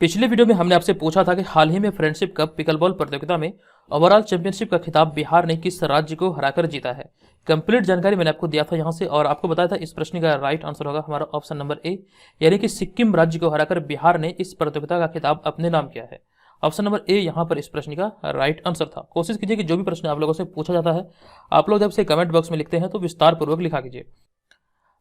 पिछले वीडियो में हमने आपसे पूछा था कि हाल ही में फ्रेंडशिप कप पिकलबॉल प्रतियोगिता में ओवरऑल चैंपियनशिप का खिताब बिहार ने किस राज्य को हराकर जीता है। कंप्लीट जानकारी मैंने आपको दिया था यहां से और आपको बताया था इस प्रश्न का राइट आंसर होगा हमारा ऑप्शन नंबर ए, यानी कि सिक्किम राज्य को हराकर बिहार ने इस प्रतियोगिता का खिताब अपने नाम किया है। ऑप्शन नंबर ए यहां पर इस प्रश्न का राइट आंसर था। कोशिश कीजिए कि जो भी प्रश्न आप लोगों से पूछा जाता है आप लोग जब से कमेंट बॉक्स में लिखते हैं तो विस्तार पूर्वक लिखा कीजिए।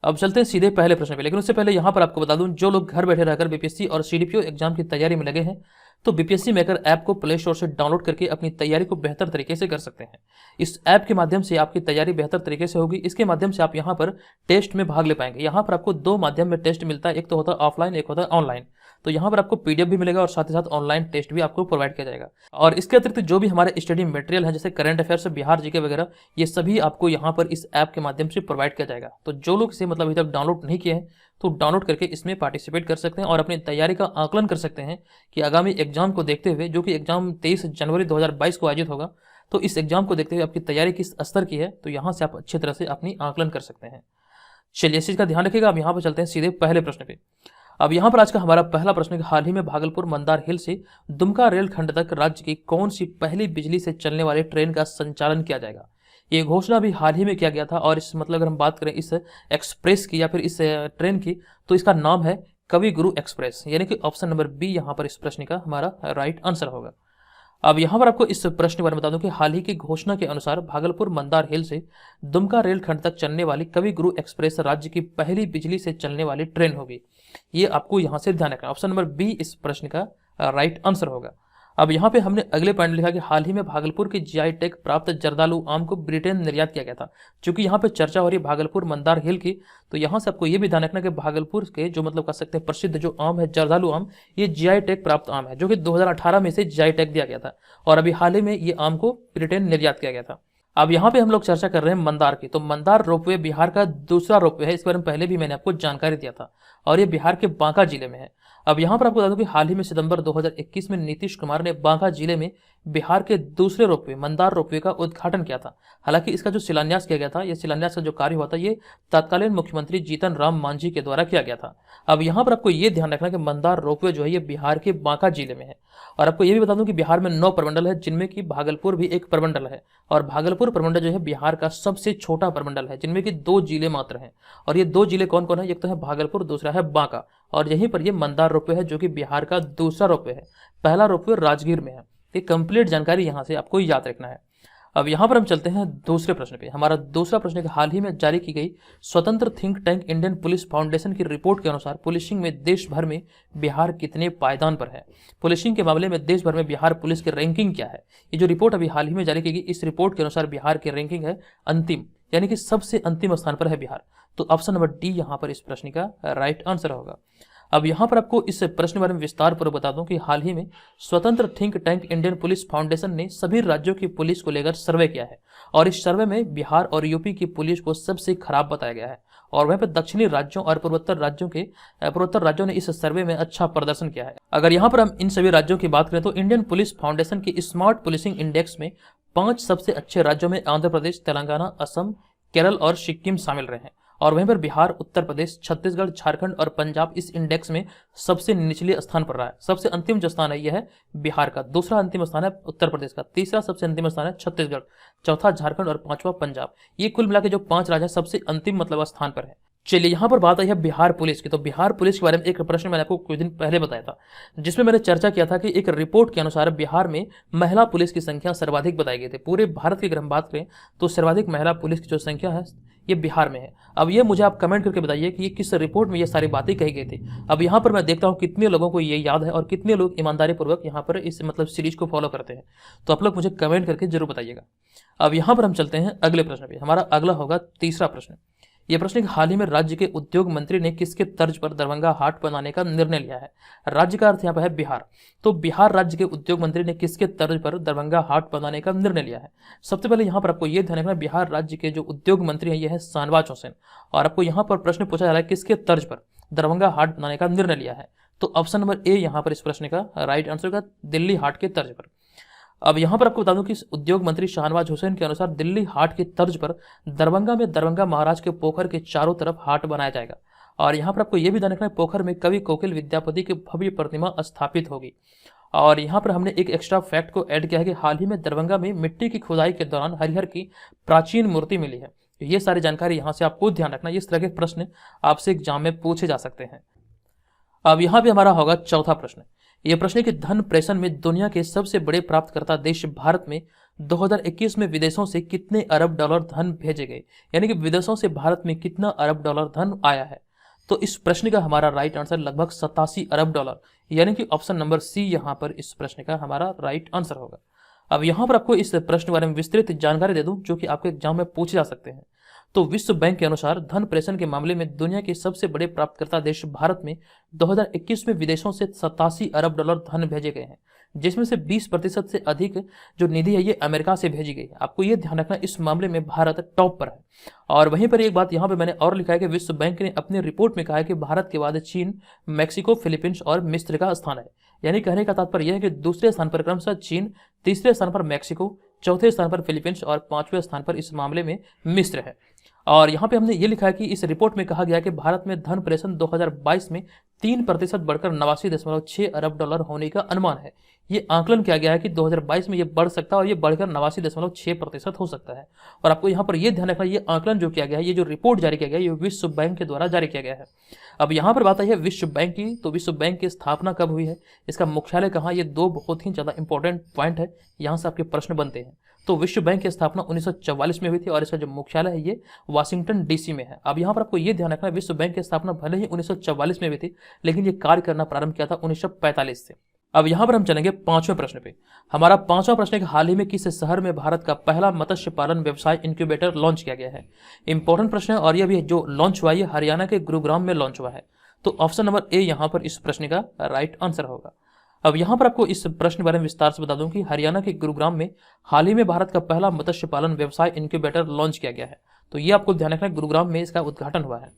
अब चलते हैं सीधे पहले प्रश्न पे, लेकिन उससे पहले यहां पर आपको बता दूं जो लोग घर बैठे रहकर बीपीएससी और सीडीपीओ एग्जाम की तैयारी में लगे हैं तो बीपीएससी मेकर ऐप को प्ले स्टोर से डाउनलोड करके अपनी तैयारी को बेहतर तरीके से कर सकते हैं। इस ऐप के माध्यम से आपकी तैयारी बेहतर तरीके से होगी। इसके माध्यम से आप यहां पर टेस्ट में भाग ले पाएंगे। यहां पर आपको दो माध्यम में टेस्ट मिलता है, एक तो होता है ऑफलाइन, एक होता है ऑनलाइन। तो यहाँ पर आपको पीडीएफ भी मिलेगा और साथ ही साथ ऑनलाइन टेस्ट भी आपको प्रोवाइड किया जाएगा। और इसके अतिरिक्त जो भी हमारे स्टडी मटेरियल है जैसे करंट अफेयर्स, बिहार जीके वगैरह, ये सभी आपको यहाँ पर इस ऐप के माध्यम से प्रोवाइड किया जाएगा। तो जो लोग इसे मतलब अभी तक डाउनलोड नहीं किए हैं तो डाउनलोड करके इसमें पार्टिसिपेट कर सकते हैं और अपनी तैयारी का आकलन कर सकते हैं कि आगामी एग्जाम को देखते हुए, जो कि एग्जाम 23 जनवरी 2022 को आयोजित होगा, तो इस एग्जाम को देखते हुए आपकी तैयारी किस स्तर की है, तो यहाँ से आप अच्छी तरह से अपनी आकलन कर सकते हैं। चलिए इस चीज का ध्यान रखिएगा। अब यहाँ पर चलते हैं सीधे पहले प्रश्न पे। अब यहाँ पर आज का हमारा पहला प्रश्न है, हाल ही में भागलपुर मंदार हिल से दुमका रेलखंड तक राज्य की कौन सी पहली बिजली से चलने वाली ट्रेन का संचालन किया जाएगा। ये घोषणा भी हाल ही में किया गया था और इस मतलब अगर हम बात करें इस एक्सप्रेस की या फिर इस ट्रेन की तो इसका नाम है कवि गुरु एक्सप्रेस, यानी कि ऑप्शन नंबर बी यहाँ पर इस प्रश्न का हमारा राइट आंसर होगा। अब यहाँ पर आपको इस प्रश्न के बारे में बता दूं कि हाल ही की घोषणा के अनुसार भागलपुर मंदार हिल से दुमका रेलखंड तक चलने वाली कवि गुरु एक्सप्रेस राज्य की पहली बिजली से चलने वाली ट्रेन होगी। ये आपको यहाँ से ध्यान रखना, ऑप्शन नंबर बी इस प्रश्न का राइट आंसर होगा। अब यहाँ पे हमने अगले पॉइंट लिखा कि हाल ही में भागलपुर के जीआई टैग प्राप्त जर्दालू आम को ब्रिटेन निर्यात किया गया था। चूंकि यहाँ पे चर्चा हो रही है भागलपुर मंदार हिल की, तो यहाँ से आपको ये भी ध्यान रखना कि भागलपुर के जो मतलब कह सकते हैं प्रसिद्ध जो आम है जर्दालू आम, ये जीआई टैग प्राप्त आम है जो कि 2018 में से जीआई टैग दिया गया था और अभी हाल ही में ये आम को ब्रिटेन निर्यात किया गया था। अब यहाँ पे हम लोग चर्चा कर रहे हैं मंदार की, तो मंदार रोपवे बिहार का दूसरा रोपवे है। इस बारे में पहले भी मैंने आपको जानकारी दिया था और ये बिहार के बांका जिले में है। अब यहाँ पर आपको बता दूं कि हाल ही में सितंबर 2021 में नीतीश कुमार ने बांका जिले में बिहार के दूसरे रोपवे मंदार रोपवे का उद्घाटन किया था। हालांकि इसका जो शिलान्यास किया गया था, यह शिलान्यास का जो कार्य हुआ था ये तत्कालीन मुख्यमंत्री जीतन राम मांझी के द्वारा किया गया था। अब यहाँ पर आपको ये ध्यान रखना कि मंदार रोपवे जो है ये बिहार के बांका जिले में है। और आपको ये भी बता दूं कि बिहार में 9 प्रमंडल है जिनमें कि भागलपुर भी एक प्रमंडल है और भागलपुर प्रमंडल जो है बिहार का सबसे छोटा प्रमंडल है जिनमें कि 2 जिले मात्र हैं। और ये 2 जिले कौन कौन है, एक तो है भागलपुर, दूसरा है बांका और यहीं पर ये मंदार रोपवे है जो कि बिहार का दूसरा रोपवे है। पहला रोपवे राजगीर में है। ये कंप्लीट जानकारी यहाँ से आपको याद रखना है। अब यहाँ पर हम चलते हैं दूसरे प्रश्न पे। हमारा दूसरा प्रश्न है कि हाल ही में जारी की गई स्वतंत्र think tank Indian police foundation की रिपोर्ट के अनुसार पुलिसिंग में देश भर में बिहार कितने पायदान पर है। पुलिसिंग के मामले में देश भर में बिहार पुलिस की रैंकिंग क्या है। ये जो रिपोर्ट अभी हाल ही में जारी की गई, इस रिपोर्ट के अनुसार बिहार की रैंकिंग है अंतिम, यानी कि सबसे अंतिम स्थान पर है बिहार। तो ऑप्शन नंबर डी यहाँ पर इस प्रश्न का राइट आंसर होगा। अब यहाँ पर आपको इस प्रश्न के बारे में विस्तार पूर्वक बता दूं कि हाल ही में स्वतंत्र think tank Indian police foundation ने सभी राज्यों की पुलिस को लेकर सर्वे किया है और इस सर्वे में बिहार और यूपी की पुलिस को सबसे खराब बताया गया है और वहीं पर दक्षिणी राज्यों और पूर्वोत्तर राज्यों ने इस सर्वे में अच्छा प्रदर्शन किया है। अगर यहाँ पर हम इन सभी राज्यों की बात करें तो इंडियन पुलिस फाउंडेशन की स्मार्ट पुलिसिंग इंडेक्स में 5 सबसे अच्छे राज्यों में आंध्र प्रदेश, तेलंगाना, असम, केरल और सिक्किम शामिल रहे हैं और वहीं पर बिहार, उत्तर प्रदेश, छत्तीसगढ़, झारखंड और पंजाब इस इंडेक्स में सबसे निचले स्थान पर रहा है। सबसे अंतिम जो स्थान है यह है बिहार का, दूसरा अंतिम स्थान है उत्तर प्रदेश का, तीसरा सबसे अंतिम स्थान है छत्तीसगढ़, चौथा झारखंड और 5वां पंजाब। ये कुल मिला के जो 5 राज्य सबसे अंतिम मतलब स्थान पर है। चलिए यहाँ पर बात आई है बिहार पुलिस की। तो बिहार पुलिस के बारे में एक प्रश्न मैंने आपको कुछ दिन पहले बताया था जिसमें मैंने चर्चा किया था कि एक रिपोर्ट के अनुसार बिहार में महिला पुलिस की संख्या सर्वाधिक बताई गई थी। पूरे भारत की अगर हम बात करें तो सर्वाधिक महिला पुलिस की जो संख्या है ये बिहार में है। अब ये मुझे आप कमेंट करके बताइए कि ये किस रिपोर्ट में ये सारी बातें कही गई थी। अब यहाँ पर मैं देखता हूँ कितने लोगों को ये याद है और कितने लोग ईमानदारी पूर्वक यहाँ पर इस मतलब सीरीज को फॉलो करते हैं, तो आप लोग मुझे कमेंट करके जरूर बताइएगा। अब यहाँ पर हम चलते हैं अगले प्रश्न पे। हमारा अगला होगा तीसरा प्रश्न। यह प्रश्न हाल ही में राज्य के उद्योग मंत्री ने किसके तर्ज पर दरभंगा हाट बनाने का निर्णय लिया है। राज्य का अर्थ यहाँ पर है बिहार, तो बिहार राज्य के उद्योग मंत्री ने किसके तर्ज पर दरभंगा हाट बनाने का निर्णय लिया है। सबसे पहले यहाँ पर आपको यह ध्यान रखना, बिहार राज्य के जो उद्योग मंत्री हैं यह है शाहनवाज हुसैन और आपको यहाँ पर प्रश्न पूछा जा रहा है किसके तर्ज पर दरभंगा हाट बनाने का निर्णय लिया है। तो ऑप्शन नंबर ए यहाँ पर इस प्रश्न का राइट आंसर का दिल्ली हाट के तर्ज पर। अब यहाँ पर आपको बता दूं कि उद्योग मंत्री शाहनवाज हुसैन के अनुसार दिल्ली हाट की तर्ज पर दरभंगा में दरभंगा महाराज के पोखर के चारों तरफ हाट बनाया जाएगा और यहाँ पर आपको ये भी ध्यान रखना है, पोखर में कवि कोकिल विद्यापति की भव्य प्रतिमा स्थापित होगी। और यहाँ पर हमने एक एक्स्ट्रा फैक्ट को ऐड किया है कि हाल ही में दरभंगा में मिट्टी की खुदाई के दौरान हरिहर की प्राचीन मूर्ति मिली है। ये सारी जानकारी यहाँ से आपको ध्यान रखना, इस तरह के प्रश्न आपसे एग्जाम में पूछे जा सकते हैं। अब यहाँ पे हमारा होगा चौथा प्रश्न। यह प्रश्न है कि धन प्रेषण में दुनिया के सबसे बड़े प्राप्तकर्ता देश भारत में 2021 में विदेशों से कितने अरब डॉलर धन भेजे गए, यानी कि विदेशों से भारत में कितना अरब डॉलर धन आया है। तो इस प्रश्न का हमारा राइट आंसर लगभग 87 अरब डॉलर, यानी कि ऑप्शन नंबर सी यहाँ पर इस प्रश्न का हमारा राइट आंसर होगा। अब यहाँ पर आपको इस प्रश्न के बारे में विस्तृत जानकारी दे दूं जो कि आपके एग्जाम में पूछे जा सकते हैं। तो विश्व बैंक के अनुसार धन प्रेषण के मामले में दुनिया के सबसे बड़े प्राप्तकर्ता देश भारत में 2021 में विदेशों से 87 अरब डॉलर धन भेजे गए हैं, जिसमें से 20% से अधिक जो निधि है ये अमेरिका से भेजी गई है। आपको ये ध्यान रखना, इस मामले में भारत टॉप पर है। और वहीं पर एक बात यहाँ पे मैंने और लिखा है कि विश्व बैंक ने अपनी रिपोर्ट में कहा है कि भारत के बाद चीन, मैक्सिको, फिलीपींस और मिस्र का स्थान है। यानी कहने का तात्पर्य यह है कि दूसरे स्थान पर क्रमशः चीन, तीसरे स्थान पर मैक्सिको, चौथे स्थान पर फिलीपींस और पांचवें स्थान पर इस मामले में मिस्र है। और यहाँ पे हमने ये लिखा है कि इस रिपोर्ट में कहा गया कि भारत में धन प्रेषण 2022 में 3% बढ़कर 89.6 अरब डॉलर होने का अनुमान है। ये आंकलन किया गया है कि 2022 में ये बढ़ सकता है और ये बढ़कर 89.6% हो सकता है। और आपको यहाँ पर ये ध्यान रखना, ये आंकलन जो किया गया है, ये जो रिपोर्ट जारी किया गया है, ये विश्व बैंक के द्वारा जारी किया गया है। अब यहाँ पर बात आई है विश्व बैंक की, तो विश्व बैंक की स्थापना कब हुई है, इसका मुख्यालय कहाँ, ये दो बहुत ही ज़्यादा इंपॉर्टेंट पॉइंट है, यहाँ से आपके प्रश्न बनते हैं। तो विश्व बैंक की स्थापना 1944 में हुई थी और इसका जो मुख्यालय है ये वाशिंगटन डीसी में है। अब यहाँ पर आपको ये ध्यान रखना है, विश्व बैंक की स्थापना भले ही 1944 में हुई थी, लेकिन ये कार्य करना प्रारंभ किया था 1945 से। अब यहाँ पर हम चलेंगे पांचवें प्रश्न पे। हमारा पांचवा प्रश्न है कि हाल ही में किस शहर में भारत का पहला मत्स्य पालन व्यवसाय इंक्यूबेटर लॉन्च किया गया है। इंपॉर्टेंट प्रश्न है और यह भी जो लॉन्च हुआ है हरियाणा के गुरुग्राम में लॉन्च हुआ है। तो ऑप्शन नंबर ए यहाँ पर इस प्रश्न का राइट आंसर होगा। अब यहाँ पर आपको इस प्रश्न के बारे में विस्तार से बता दूं कि हरियाणा के गुरुग्राम में हाल ही में भारत का पहला मत्स्य पालन व्यवसाय इंक्यूबेटर लॉन्च किया गया है। तो ये आपको ध्यान रखना है, गुरुग्राम में इसका उद्घाटन हुआ है।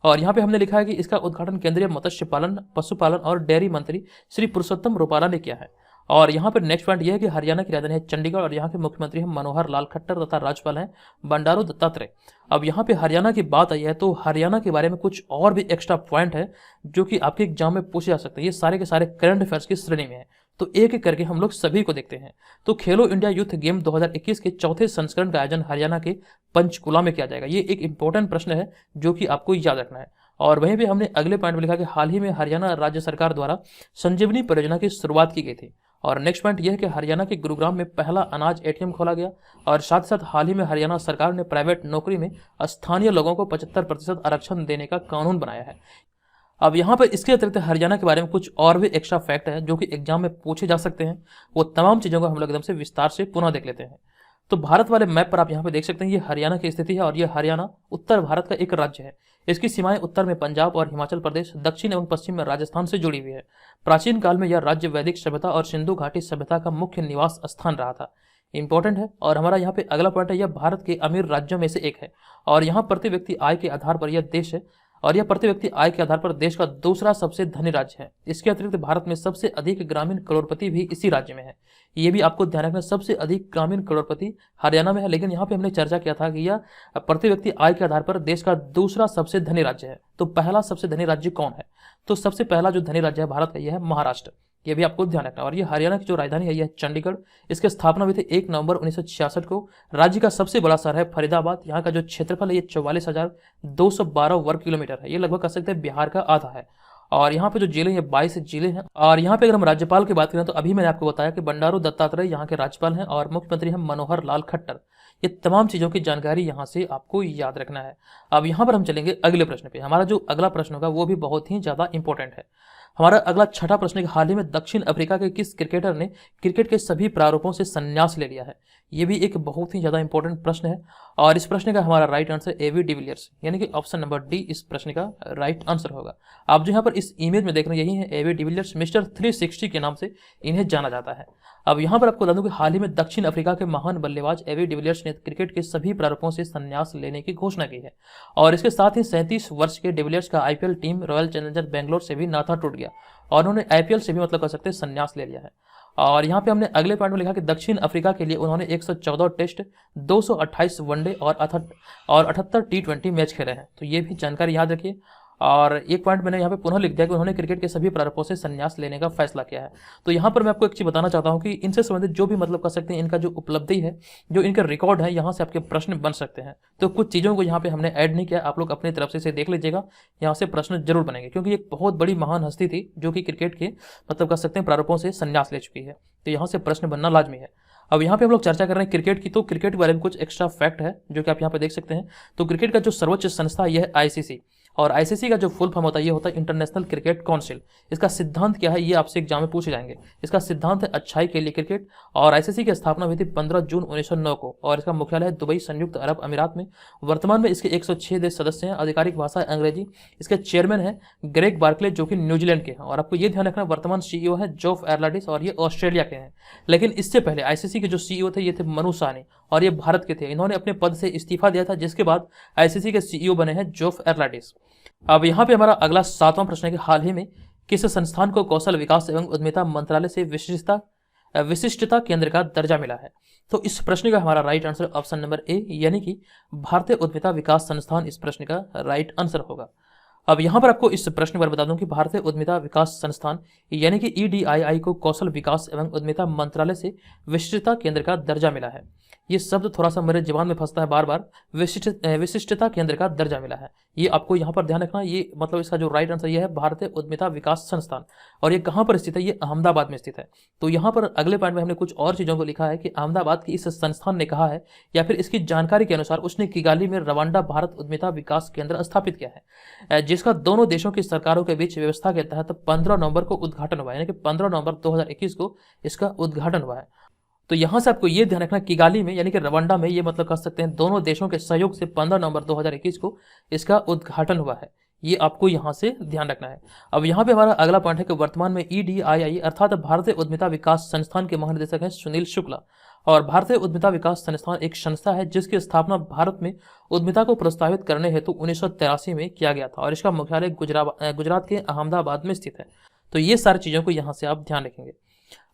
और यहाँ पे हमने लिखा है कि इसका उद्घाटन केंद्रीय मत्स्य पालन, पशुपालन और डेयरी मंत्री श्री पुरुषोत्तम रूपाला ने किया है। और यहाँ पर नेक्स्ट पॉइंट यह है कि हरियाणा की राजधानी है चंडीगढ़ और यहाँ के मुख्यमंत्री हैं मनोहर लाल खट्टर तथा राज्यपाल हैं बंडारू दत्तात्रेय। अब यहाँ पे हरियाणा की बात आई है तो हरियाणा के बारे में कुछ और भी एक्स्ट्रा पॉइंट है जो कि आपके एग्जाम में पूछे जा सकते हैं। ये सारे के सारे करंट अफेयर्स की श्रेणी में है, तो एक एक करके हम लोग सभी को देखते हैं। तो खेलो इंडिया यूथ गेम 2021 के चौथे संस्करण का आयोजन हरियाणा के पंचकुला में किया जाएगा। ये एक इंपॉर्टेंट प्रश्न है जो कि आपको याद रखना है। और वहीं पे हमने अगले पॉइंट में लिखा कि हाल ही में हरियाणा राज्य सरकार द्वारा संजीवनी परियोजना की शुरुआत की गई थी। और नेक्स्ट पॉइंट यह है कि हरियाणा के गुरुग्राम में पहला अनाज एटीएम खोला गया। और साथ ही साथ हाल ही में हरियाणा सरकार ने प्राइवेट नौकरी में स्थानीय लोगों को 75% आरक्षण देने का कानून बनाया है। अब यहाँ पर इसके अतिरिक्त हरियाणा के बारे में कुछ और भी एक्स्ट्रा फैक्ट है जो कि एग्जाम में पूछे जा सकते हैं। वो तमाम चीज़ों को हम लोग एकदम से विस्तार से पुनः देख लेते हैं। तो भारत वाले मैप पर आप यहाँ पे देख सकते हैं ये हरियाणा की स्थिति है और ये हरियाणा उत्तर भारत का एक राज्य है। इसकी सीमाएं उत्तर में पंजाब और हिमाचल प्रदेश, दक्षिण एवं पश्चिम में राजस्थान से जुड़ी हुई है। प्राचीन काल में यह राज्य वैदिक सभ्यता और सिंधु घाटी सभ्यता का मुख्य निवास स्थान रहा था। इंपॉर्टेंट है। और हमारा यहाँ पे अगला पॉइंट है, यह भारत के अमीर राज्यों में से एक है और यहाँ प्रति व्यक्ति आय के आधार पर यह देश है और यह प्रति व्यक्ति आय के आधार पर देश का दूसरा सबसे धनी राज्य है। इसके अतिरिक्त भारत में सबसे अधिक ग्रामीण करोड़पति भी इसी राज्य में है। ये भी आपको ध्यान रखना, सबसे अधिक ग्रामीण करोड़पति हरियाणा में है, लेकिन यहाँ पे हमने चर्चा किया था कि यह प्रति व्यक्ति आय के आधार पर देश का दूसरा सबसे धनी राज्य है। तो पहला सबसे धनी राज्य कौन है, तो सबसे पहला जो धनी राज्य है भारत का यह है महाराष्ट्र। ये भी आपको ध्यान रखना। और ये हरियाणा की जो राजधानी है यह चंडीगढ़। इसकी स्थापना हुई थी 1 नवंबर 1966 को। राज्य का सबसे बड़ा शहर है फरीदाबाद। यहाँ का जो क्षेत्रफल है ये 44,212 वर्ग किलोमीटर है। ये लगभग कह सकते हैं बिहार का आधा है। और यहाँ पे जो जिले हैं 22 जिले हैं। और यहाँ पे अगर हम राज्यपाल की बात करें तो अभी मैंने आपको बताया कि बंडारू दत्तात्रेय यहाँ के राज्यपाल हैं और मुख्यमंत्री हैं मनोहर लाल खट्टर। ये तमाम चीज़ों की जानकारी यहाँ से आपको याद रखना है। अब यहाँ पर हम चलेंगे अगले प्रश्न पे। हमारा जो अगला प्रश्न होगा वो भी बहुत ही ज़्यादा इंपॉर्टेंट है। हमारा अगला छठा प्रश्न है कि हाल ही में दक्षिण अफ्रीका के किस क्रिकेटर ने क्रिकेट के सभी प्रारूपों से संन्यास ले लिया है। ये भी एक बहुत ही ज़्यादा इंपॉर्टेंट प्रश्न है और इस प्रश्न का हमारा राइट आंसर एवी डिविलियर्स, यानी कि ऑप्शन नंबर डी इस प्रश्न का राइट आंसर होगा। आप जो यहाँ पर इस इमेज में देख रहे हैं यही है एवी डिविलियर्स। मिस्टर 360 के नाम से इन्हें जाना जाता है। अब यहाँ पर आपको बता दूं कि हाल ही में दक्षिण अफ्रीका के महान बल्लेबाज एवी डिविलियर्स ने क्रिकेट के सभी प्रारूपों से संन्यास लेने की घोषणा की है। और इसके साथ ही 37 वर्ष के डिविलियर्स का IPL team royal challenger Bangalore से भी नाता टूट गया और उन्होंने आईपीएल से भी मतलब कह सकते हैं संन्यास ले लिया है। और यहाँ पे हमने अगले पॉइंट में लिखा कि दक्षिण अफ्रीका के लिए उन्होंने 114 टेस्ट, 228 वनडे और 78 T20 मैच खेले हैं। तो ये भी जानकारी याद रखिए। और एक पॉइंट मैंने यहाँ पे पुनः लिख दिया कि उन्होंने क्रिकेट के सभी प्रारूपों से संन्यास लेने का फैसला किया है। तो यहाँ पर मैं आपको एक चीज़ बताना चाहता हूँ कि इनसे संबंधित जो भी मतलब कर सकते हैं, इनका जो उपलब्धि है, जो इनका रिकॉर्ड है, यहाँ से आपके प्रश्न बन सकते हैं। तो कुछ चीज़ों को यहाँ पे हमने ऐड नहीं किया, आप लोग अपनी तरफ से इसे देख लीजिएगा, यहाँ से प्रश्न जरूर बनेंगे, क्योंकि एक बहुत बड़ी महान हस्ती थी जो कि क्रिकेट के मतलब कर सकते हैं प्रारूपों से संन्यास ले चुकी है। तो यहाँ से प्रश्न बनना लाजमी है। अब यहाँ पे हम लोग चर्चा कर रहे हैं क्रिकेट की, तो क्रिकेट के बारे में कुछ एक्स्ट्रा फैक्ट है जो कि आप यहाँ पे देख सकते हैं। तो क्रिकेट का जो सर्वोच्च संस्था यह है आईसीसी, और आईसीसी का जो फुल फॉर्म होता है ये होता है इंटरनेशनल क्रिकेट काउंसिल। इसका सिद्धांत क्या है ये आपसे एग्जाम में पूछे जाएंगे। इसका सिद्धांत है अच्छाई के लिए क्रिकेट, और आईसीसी की स्थापना हुई थी 15 जून 1909 को, और इसका मुख्यालय है दुबई, संयुक्त अरब अमीरात में। वर्तमान में इसके 106 देश सदस्य हैं, आधिकारिक भाषा है अंग्रेजी। इसके चेयरमैन है ग्रेग बार्कले जो कि न्यूजीलैंड के हैं, और आपको ये ध्यान रखना वर्तमान सीईओ है जोफ एर्लाडिस, और ये ऑस्ट्रेलिया के हैं। लेकिन इससे पहले आईसीसी के जो सीईओ थे ये थे मनु साहनी, और ये भारत के थे। इन्होंने अपने पद से इस्तीफा दिया था, जिसके बाद आईसीसी के सीईओ बने हैं जोफ एर्लाडिस। अब यहाँ पे हमारा अगला 7वां प्रश्न है कि हाल ही में किस संस्थान को कौशल विकास एवं उद्यमिता मंत्रालय से विशिष्टता केंद्र का दर्जा मिला है? तो इस प्रश्न का हमारा right answer option number A, यानी कि भारतीय उद्यमिता विकास संस्थान इस प्रश्न का राइट आंसर होगा। अब यहाँ पर आपको इस प्रश्न पर बता दूं कि भारतीय उद्यमिता विकास संस्थान यानी कि ईडीआईआई को कौशल विकास एवं उद्यमिता मंत्रालय से विशिष्टता केंद्र का दर्जा मिला है। ये शब्द थोड़ा सा मेरे जुबान में फंसता है बार बार, विशिष्टता केंद्र का दर्जा मिला है, ये आपको यहाँ पर ध्यान रखना। ये मतलब इसका जो राइट आंसर ये है भारतीय उद्यमिता विकास संस्थान, और ये कहाँ पर स्थित है? ये अहमदाबाद में स्थित है। तो यहाँ पर अगले पॉइंट में हमने कुछ और चीज़ों को लिखा है कि अहमदाबाद की इस संस्थान ने कहा है, या फिर इसकी जानकारी के अनुसार उसने किगाली में रवांडा भारत उद्यमिता विकास केंद्र स्थापित किया है, जिसका दोनों देशों की सरकारों के बीच व्यवस्था के तहत 15 नवंबर को उद्घाटन हुआ है, यानी कि 15 नवंबर 2021 को इसका उद्घाटन हुआ है। तो यहां से आपको ये ध्यान रखना किगाली में यानी कि रवांडा में, ये मतलब कर सकते हैं दोनों देशों के सहयोग से 15 नवंबर 2021 को इसका उद्घाटन हुआ है, ये आपको यहां से ध्यान रखना है। अब यहाँ पे हमारा अगला पॉइंट है कि वर्तमान में ईडीआईआई अर्थात भारतीय उद्यमिता विकास संस्थान के महानिदेशक हैं सुनील शुक्ला, और भारतीय उद्यमिता विकास संस्थान एक संस्था है जिसकी स्थापना भारत में उद्यमिता को प्रोत्साहित करने हेतु 1983 में किया गया था, और इसका मुख्यालय गुजरात के अहमदाबाद में स्थित है। तो ये सारी चीज़ों को यहाँ से आप ध्यान रखेंगे।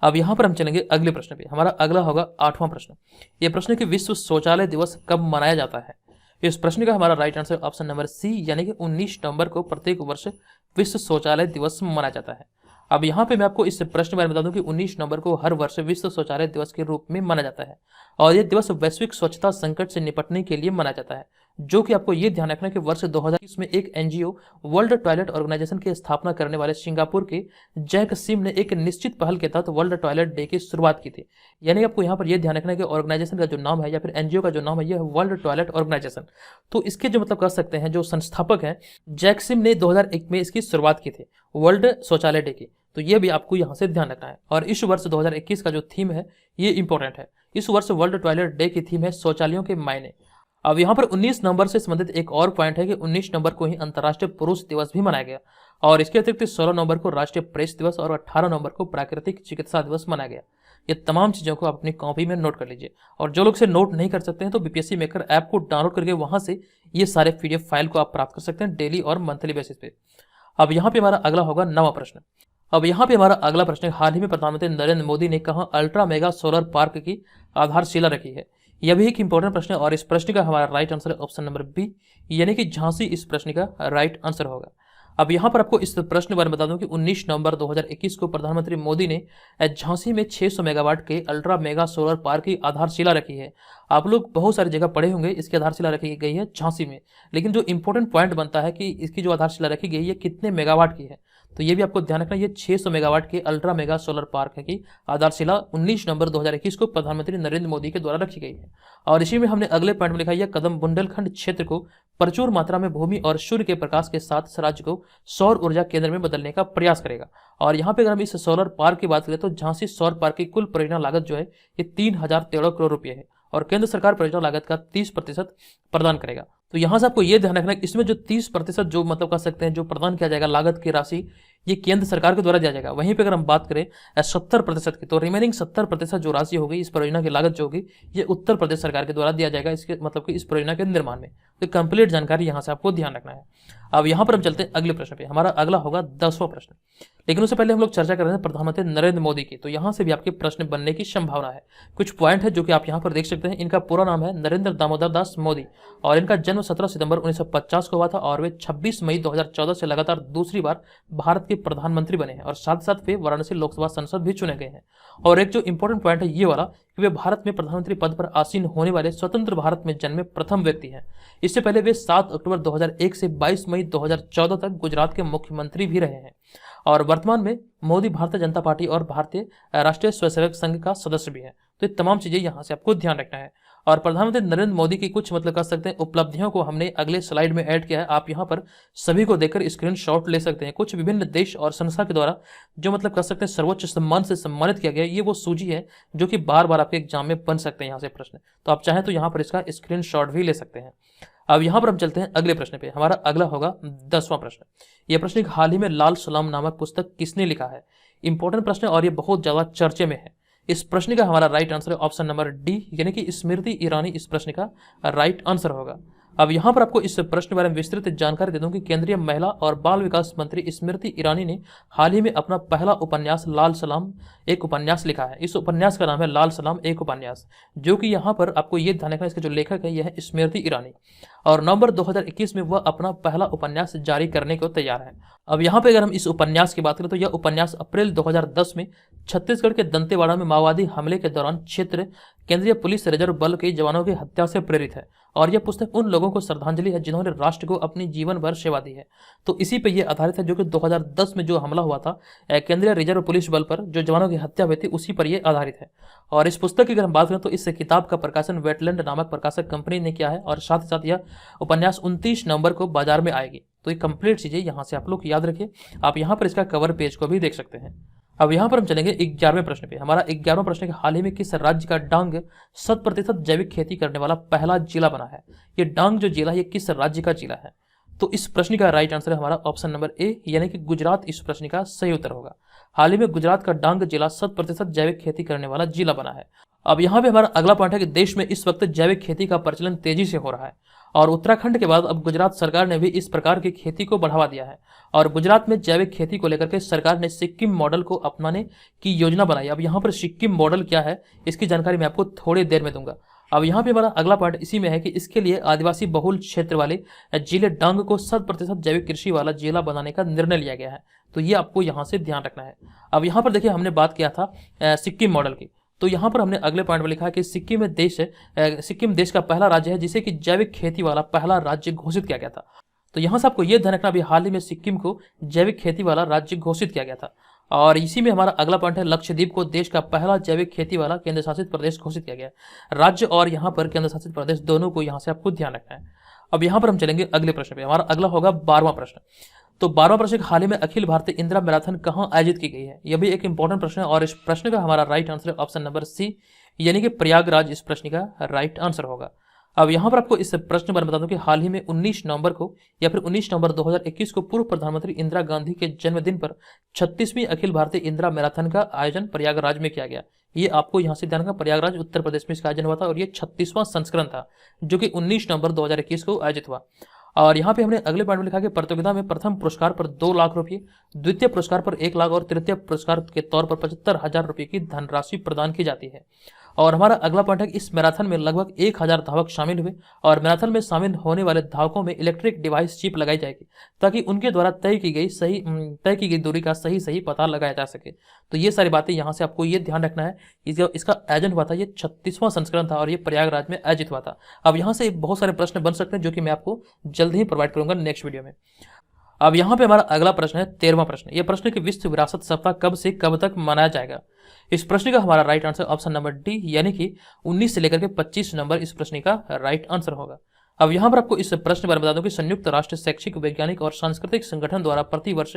अब यहाँ पर हम चलेंगे अगले प्रश्न पे। हमारा अगला होगा 8वां प्रश्न। ये प्रश्न कि विश्व शौचालय दिवस कब मनाया जाता है? इस प्रश्न का हमारा right answer option number C, यानी कि 19 नवंबर को प्रत्येक वर्ष विश्व शौचालय दिवस मनाया जाता है। अब यहाँ पे मैं आपको इस प्रश्न के बारे में बता दूं कि 19 नवंबर को हर वर्ष विश्व शौचालय दिवस के रूप में मनाया जाता है, और यह दिवस वैश्विक स्वच्छता संकट से निपटने के लिए मनाया जाता है, जो कि आपको ये ध्यान रखना कि वर्ष 2020 में एक एनजीओ वर्ल्ड टॉयलेट ऑर्गेनाइजेशन की स्थापना करने वाले सिंगापुर के जैक सिम ने एक निश्चित पहल के तहत वर्ल्ड टॉयलेट डे की शुरुआत की थी। यानी आपको यहाँ पर यह ध्यान रखना है कि ऑर्गेनाइजेशन का जो नाम है या फिर एनजीओ का जो नाम है यह वर्ल्ड टॉयलेट ऑर्गेनाइजेशन। तो इसके जो मतलब कर सकते हैं जो संस्थापक हैं जैक सिम ने 2001 में इसकी शुरुआत की थी वर्ल्ड शौचालय डे की। तो ये भी आपको यहाँ से ध्यान रखना है। और इस वर्ष 2021 का जो थीम है ये इंपॉर्टेंट है। इस वर्ष वर्ल्ड टॉयलेट डे की थीम है शौचालयों के मायने। अब यहाँ पर 19 नवंबर से संबंधित एक और पॉइंट है कि 19 नवंबर को ही अंतर्राष्ट्रीय पुरुष दिवस भी मनाया गया, और इसके अतिरिक्त 16 नवंबर को राष्ट्रीय प्रेस दिवस और 18 नवंबर को प्राकृतिक चिकित्सा दिवस मनाया गया। ये तमाम चीज़ों को आप अपनी कॉपी में नोट कर लीजिए, और जो लोग से नोट नहीं कर सकते हैं तो बीपीएससी मेकर ऐप को डाउनलोड करके वहाँ से ये सारे पीडीएफ फाइल को आप प्राप्त कर सकते हैं डेली और मंथली बेसिस पे। अब यहाँ पे हमारा अगला होगा 9वां प्रश्न। अब यहाँ पे हमारा अगला प्रश्न, हाल ही में प्रधानमंत्री नरेंद्र मोदी ने कहा अल्ट्रा मेगा सोलर पार्क की आधारशिला रखी है? यह भी एक इंपॉर्टेंट प्रश्न है, और इस प्रश्न का हमारा राइट आंसर है ऑप्शन नंबर बी, यानी कि झांसी इस प्रश्न का राइट आंसर होगा। अब यहाँ पर आपको इस प्रश्न के बारे में बता दूं कि 19 नवंबर 2021 को प्रधानमंत्री मोदी ने झांसी में 600 मेगावाट के अल्ट्रा मेगा सोलर पार्क की आधारशिला रखी है। आप लोग बहुत सारी जगह पढ़े होंगे इसकी आधारशिला रखी गई है झांसी में, लेकिन जो इंपॉर्टेंट पॉइंट बनता है कि इसकी जो आधारशिला रखी गई है कितने मेगावाट की है, तो ये भी आपको ध्यान रखना। ये 600 मेगावाट के अल्ट्रा मेगा सोलर पार्क है की आधारशिला 19 नवंबर 2021 को प्रधानमंत्री नरेंद्र मोदी के द्वारा रखी गई है। और इसी में हमने अगले पॉइंट में लिखा है कदम बुंदेलखंड क्षेत्र को प्रचुर मात्रा में भूमि और सूर्य के प्रकाश के साथ राज्य को सौर ऊर्जा केंद्र में बदलने का प्रयास करेगा। और यहाँ पे अगर हम इस सोलर पार्क की बात करें तो झांसी सौर पार्क की कुल परियोजना लागत जो है ये 3013 करोड़ रुपये है, और केंद्र सरकार परियोजना लागत का 30% प्रदान करेगा। तो यहाँ से आपको ये ध्यान रखना है इसमें जो 30% जो मतलब कर सकते हैं जो प्रदान किया जाएगा लागत की राशि ये केंद्र सरकार के द्वारा दिया जाएगा। वहीं पे अगर हम बात करें 70% की, तो रिमेनिंग 70% जो राशि होगी इस परियोजना की लागत जो होगी ये उत्तर प्रदेश सरकार के द्वारा दिया जाएगा इसके मतलब कि इस परियोजना के निर्माण में। तो कंप्लीट जानकारी यहाँ से आपको ध्यान रखना है। अब यहाँ पर हम चलते हैं अगले प्रश्न पे। हमारा अगला होगा 10वां प्रश्न, लेकिन उससे पहले हम लोग चर्चा कर रहे हैं प्रधानमंत्री नरेंद्र मोदी की। तो यहाँ से भी आपके प्रश्न बनने की संभावना है। कुछ पॉइंट है जो कि आप यहाँ पर देख सकते हैं। इनका पूरा नाम है नरेंद्र दामोदर दास मोदी और इनका जन्म 17 सितंबर 1950 को हुआ था और वे 26 मई 2014 से लगातार दूसरी बार भारत के प्रधानमंत्री बने हैं और साथ साथ वे वाराणसी लोकसभा सांसद भी चुने गए हैं। और एक जो इंपॉर्टेंट पॉइंट है ये वाला कि वे भारत में प्रधानमंत्री पद पर आसीन होने वाले स्वतंत्र भारत में जन्मे प्रथम व्यक्ति हैं। इससे पहले वे 7 अक्टूबर 2001 से 22 मई 2014 तक गुजरात के मुख्यमंत्री भी रहे हैं और वर्तमान में मोदी भारतीय जनता पार्टी और भारतीय राष्ट्रीय स्वयंसेवक संघ का सदस्य भी है। तो ये तमाम चीजें यहाँ से आपको ध्यान रखना है। और प्रधानमंत्री नरेंद्र मोदी की कुछ मतलब कर सकते हैं उपलब्धियों को हमने अगले स्लाइड में ऐड किया है। आप यहाँ पर सभी को देखकर स्क्रीनशॉट ले सकते हैं। कुछ विभिन्न देश और संस्था के द्वारा जो मतलब कर सकते हैं सर्वोच्च सम्मान से सम्मानित किया गया, ये वो सूची है जो कि बार बार आपके एग्जाम में बन सकते हैं यहाँ से प्रश्न। तो आप चाहें तो यहाँ पर इसका स्क्रीनशॉट भी ले सकते हैं। अब यहाँ पर हम चलते हैं अगले प्रश्न पे। हमारा अगला होगा 10वां प्रश्न। यह प्रश्न हाल ही में लाल सलाम नामक पुस्तक किसने लिखा है? इंपॉर्टेंट प्रश्न और ये बहुत ज्यादा चर्चे में है। इस प्रश्न का हमारा राइट आंसर है ऑप्शन नंबर डी, यानी कि स्मृति ईरानी इस प्रश्न का राइट आंसर होगा। अब यहाँ पर आपको इस प्रश्न के बारे में विस्तृत जानकारी दे दूं कि केंद्रीय महिला और बाल विकास मंत्री स्मृति ईरानी ने हाल ही में अपना पहला उपन्यास लाल सलाम एक उपन्यास लिखा है। इस उपन्यास का नाम है लाल सलाम एक उपन्यास, जो कि यहाँ पर आपको ये ध्यान रखना, इसके जो लेखक है यह है स्मृति ईरानी और नवंबर 2021 में वह अपना पहला उपन्यास जारी करने को तैयार है। अब यहाँ पे अगर हम इस उपन्यास की बात करें तो यह उपन्यास अप्रैल 2010 में छत्तीसगढ़ के दंतेवाड़ा में माओवादी हमले के दौरान क्षेत्र केंद्रीय पुलिस रिजर्व बल के जवानों की हत्या से प्रेरित है और यह पुस्तक उन लोगों को श्रद्धांजलि है जिन्होंने राष्ट्र को अपनी जीवन भर सेवा दी है। तो इसी पे यह आधारित है, जो कि 2010 में जो हमला हुआ था केंद्रीय रिजर्व पुलिस बल पर, जो जवानों की हत्या हुई थी, उसी पर यह आधारित है। और इस पुस्तक की अगर हम बात करें तो इस किताब का प्रकाशन वेटलैंड नामक प्रकाशक कंपनी ने किया है और साथ ही साथ यह उपन्यास 29 नवंबर को बाजार में आएगी। तो ये कंप्लीट चीजें यहाँ से आप लोग याद रखिए। आप यहाँ पर इसका कवर पेज को भी देख सकते हैं। अब यहाँ पर हम चलेंगे 11वें प्रश्न पे। हमारा 11वां प्रश्न है हाल ही में किस राज्य का डांग 100% जैविक खेती करने वाला पहला जिला बना है? ये डांग जो जिला है ये किस राज्य का जिला है? तो इस प्रश्न का राइट आंसर है हमारा ऑप्शन नंबर ए, यानी कि गुजरात इस प्रश्न का सही उत्तर होगा। हाल ही में गुजरात का डांग जिला 100% जैविक खेती करने वाला जिला बना है। अब यहाँ पे हमारा अगला पॉइंट है कि देश में इस वक्त जैविक खेती का प्रचलन तेजी से हो रहा है और उत्तराखंड के बाद अब गुजरात सरकार ने भी इस प्रकार की खेती को बढ़ावा दिया है और गुजरात में जैविक खेती को लेकर के सरकार ने सिक्किम मॉडल को अपनाने की योजना बनाई। अब यहाँ पर सिक्किम मॉडल क्या है इसकी जानकारी मैं आपको थोड़ी देर में दूंगा। अब यहाँ पे हमारा अगला पॉइंट इसी में है कि इसके लिए आदिवासी बहुल क्षेत्र वाले जिले डांग को 100% जैविक कृषि वाला जिला बनाने का निर्णय लिया गया है। तो ये आपको यहाँ से ध्यान रखना है। अब यहाँ पर देखिए हमने बात किया था सिक्किम मॉडल की, तो यहाँ पर हमने अगले पॉइंट में लिखा है कि सिक्किम देश का पहला राज्य है जिसे कि जैविक खेती वाला पहला राज्य घोषित किया गया था। तो यहाँ से आपको यह ध्यान रखना, अभी हाल ही में सिक्किम को जैविक खेती वाला राज्य घोषित किया गया था। और इसी में हमारा अगला पॉइंट है लक्षद्वीप को देश का पहला जैविक खेती वाला केंद्र शासित प्रदेश घोषित किया गया। राज्य और यहाँ पर केंद्र शासित प्रदेश दोनों को यहाँ से आपको ध्यान रखना है। अब यहाँ पर हम चलेंगे अगले प्रश्न पे। हमारा अगला होगा 12वां प्रश्न। तो 12वां प्रश्न हाल ही में अखिल भारतीय इंदिरा मैराथन कहाँ आयोजित की गई है? यह भी एक इंपॉर्टेंट प्रश्न है और इस प्रश्न का हमारा राइट आंसर है ऑप्शन नंबर सी, यानी कि प्रयागराज इस प्रश्न का राइट आंसर होगा। अब यहाँ पर आपको इस प्रश्न पर बता दूं कि हाल ही में 19 नवंबर को या फिर 19 नवंबर 2021 को पूर्व प्रधानमंत्री इंदिरा गांधी के जन्मदिन पर 36वीं अखिल भारतीय इंदिरा मैराथन का आयोजन प्रयागराज में किया गया। ये आपको यहाँ से ध्यान रखना, प्रयागराज उत्तर प्रदेश में इसका आयोजन हुआ था और ये 36वां संस्करण था जो कि 19 नवंबर 2021 को आयोजित हुआ। और यहाँ पे हमने अगले पॉइंट में लिखा कि प्रतियोगिता में प्रथम पुरस्कार पर 2 लाख रुपये, द्वितीय पुरस्कार पर 1 लाख और तृतीय पुरस्कार के तौर पर 75,000 रुपये की धनराशि प्रदान की जाती है। और हमारा अगला पॉइंट है कि इस मैराथन में लगभग 1000 धावक शामिल हुए और मैराथन में शामिल होने वाले धावकों में इलेक्ट्रिक डिवाइस चिप लगाई जाएगी ताकि उनके द्वारा तय की गई दूरी का सही पता लगाया जा सके। तो ये सारी बातें यहाँ से आपको ये ध्यान रखना है। इसका आयोजन हुआ था, ये 36वां संस्करण था और ये प्रयागराज में आयोजित हुआ था। अब यहाँ से बहुत सारे प्रश्न बन सकते हैं जो कि मैं आपको जल्द ही प्रोवाइड करूंगा नेक्स्ट वीडियो में। अब यहाँ पे हमारा अगला प्रश्न है 13वां प्रश्न। यह प्रश्न कि विश्व विरासत सप्ताह कब से कब तक मनाया जाएगा? इस प्रश्न का हमारा right answer option number D, यानी कि 19 से लेकर के 25 नंबर इस प्रश्न का राइट आंसर होगा। अब यहाँ पर आपको इस प्रश्न बारे में बता दूं कि संयुक्त राष्ट्र शैक्षिक वैज्ञानिक और सांस्कृतिक संगठन द्वारा प्रतिवर्ष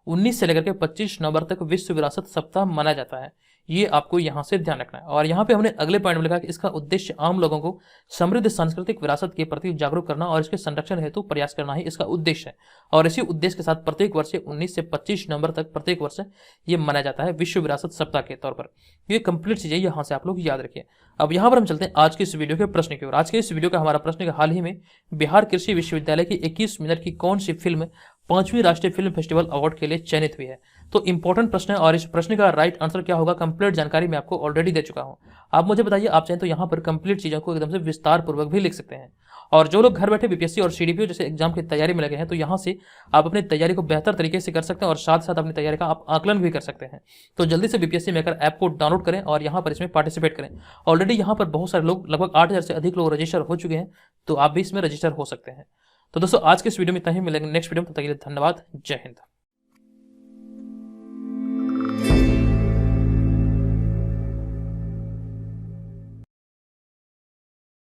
19 से लेकर के 25 नवंबर तक विश्व विरासत सप्ताह मनाया जाता है। ये आपको यहाँ से ध्यान रखना है। और यहाँ पे हमने अगले पॉइंट में लिखा कि इसका उद्देश्य आम लोगों को समृद्ध सांस्कृतिक विरासत के प्रति जागरूक करना और इसके संरक्षण हेतु प्रयास करना ही इसका उद्देश्य है। और इसी उद्देश्य के साथ प्रत्येक वर्ष 19 से 25 नवंबर तक प्रत्येक वर्ष ये मनाया जाता है विश्व विरासत सप्ताह के तौर पर। ये कंप्लीट चीजें यहाँ से आप लोग याद रखिए। अब यहाँ पर हम चलते हैं आज के इस वीडियो के प्रश्न की ओर। आज के इस वीडियो का हमारा प्रश्न हाल ही में बिहार कृषि विश्वविद्यालय की 21 मिनट की कौन सी फिल्म 5वीं राष्ट्रीय फिल्म फेस्टिवल अवार्ड के लिए चयनित हुई है। तो इंपॉर्टेंट प्रश्न है और इस प्रश्न का राइट आंसर क्या होगा, कंप्लीट जानकारी मैं आपको ऑलरेडी दे चुका हूं। आप मुझे बताइए, आप चाहें तो यहाँ पर कंप्लीट चीजों को एकदम से विस्तार पूर्वक भी लिख सकते हैं। और जो लोग घर बैठे बीपीएससी और सीडीपीओ जैसे एग्जाम की तैयारी में लगे हैं, तो यहाँ से आप अपनी तैयारी को बेहतर तरीके से कर सकते हैं और साथ साथ अपनी तैयारी का आप आकलन भी कर सकते हैं। तो जल्दी से बीपीएससी मेकर ऐप को डाउनलोड करें और यहाँ पर इसमें पार्टिसिपेट करें। ऑलरेडी यहाँ पर बहुत सारे लोग, लगभग 8000 से अधिक लोग रजिस्टर हो चुके हैं, तो आप भी इसमें रजिस्टर हो सकते हैं। तो दोस्तों आज के इस वीडियो में इतना ही, मिलेंगे नेक्स्ट वीडियो में। तब तक के लिए धन्यवाद। जय हिंद।